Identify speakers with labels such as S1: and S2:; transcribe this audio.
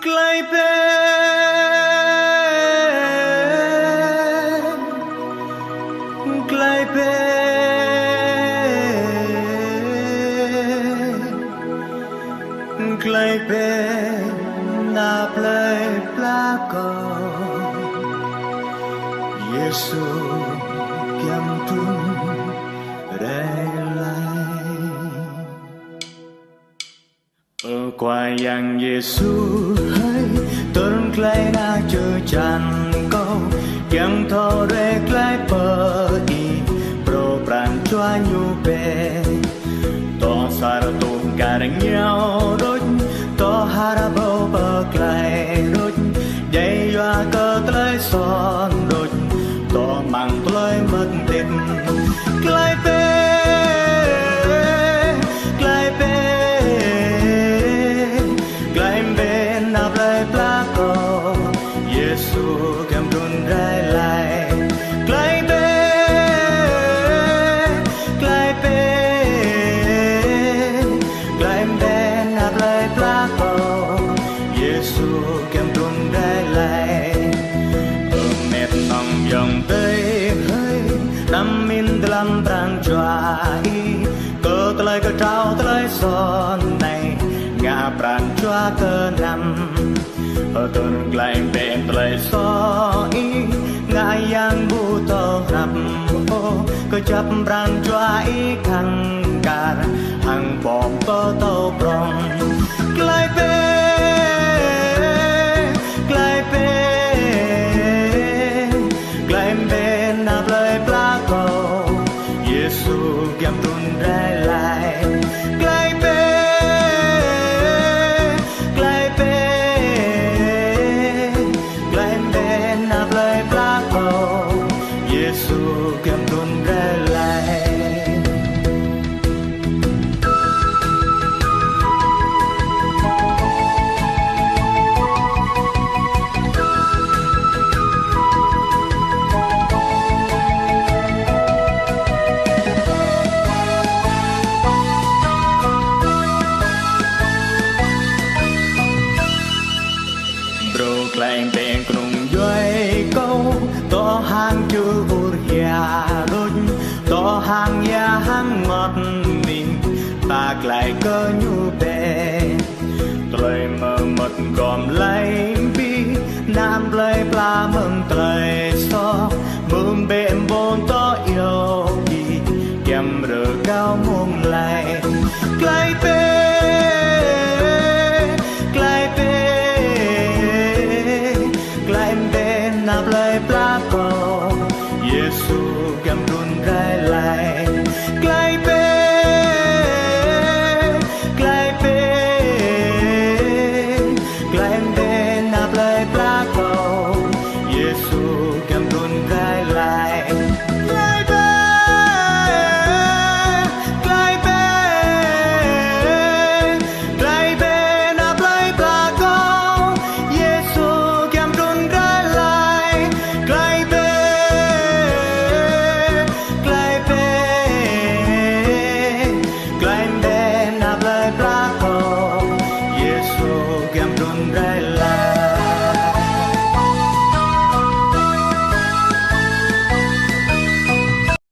S1: ไกลเป็นไกลเป็นไกลเป็นนาเปลยปลากอเยซูเกียมตุนเรลัยกว่ายังเยซูให้ต้นไกลน่าเจอจันก็ยังทอเรไกลเปิดอีโปรปรานจวนอยู่เป็นต่อสารตุงการเงียวรถต่อฮาราโบเปิดไกลรถใหญ่ยาเกิดเลยสอนรถต่อมังเลยมัดติดไกลเป็นไกลเป็นไกลเป็นนับเลยปลากอเยซูแก้มดุนได้ไหลไกลเป็นไกลเป็นไกลเป็นนับเลยปลากอเยซูแก้มดุนได้ไหลเม็ดต้องยองเตยเฮ้ยนำมินดลัมปรางจวายก็ตะเลยก็เจ้าตะเลยสอนในงาปรางจวาเกินนำต้นไกลเป็นตะเลยสอยงายังบูโตรับโอก็จับปรางจวายขังการหังปอมก็โตปรองไกลเป็นไกลเป็นไกลเป็นนับเลยปลากอเยซูแก้มตุนได้ไหลไกลเป็นไกลเป็นไกลเป็นนับเลยปลากอเยซูแก้มตุนได้ไหลแกล้งเป็นกรุงย้อยก็ต่อห่างจูบุรยาดุนต่อห่างยาห่างงอดนิ่งตาไกลก็อยู่เป็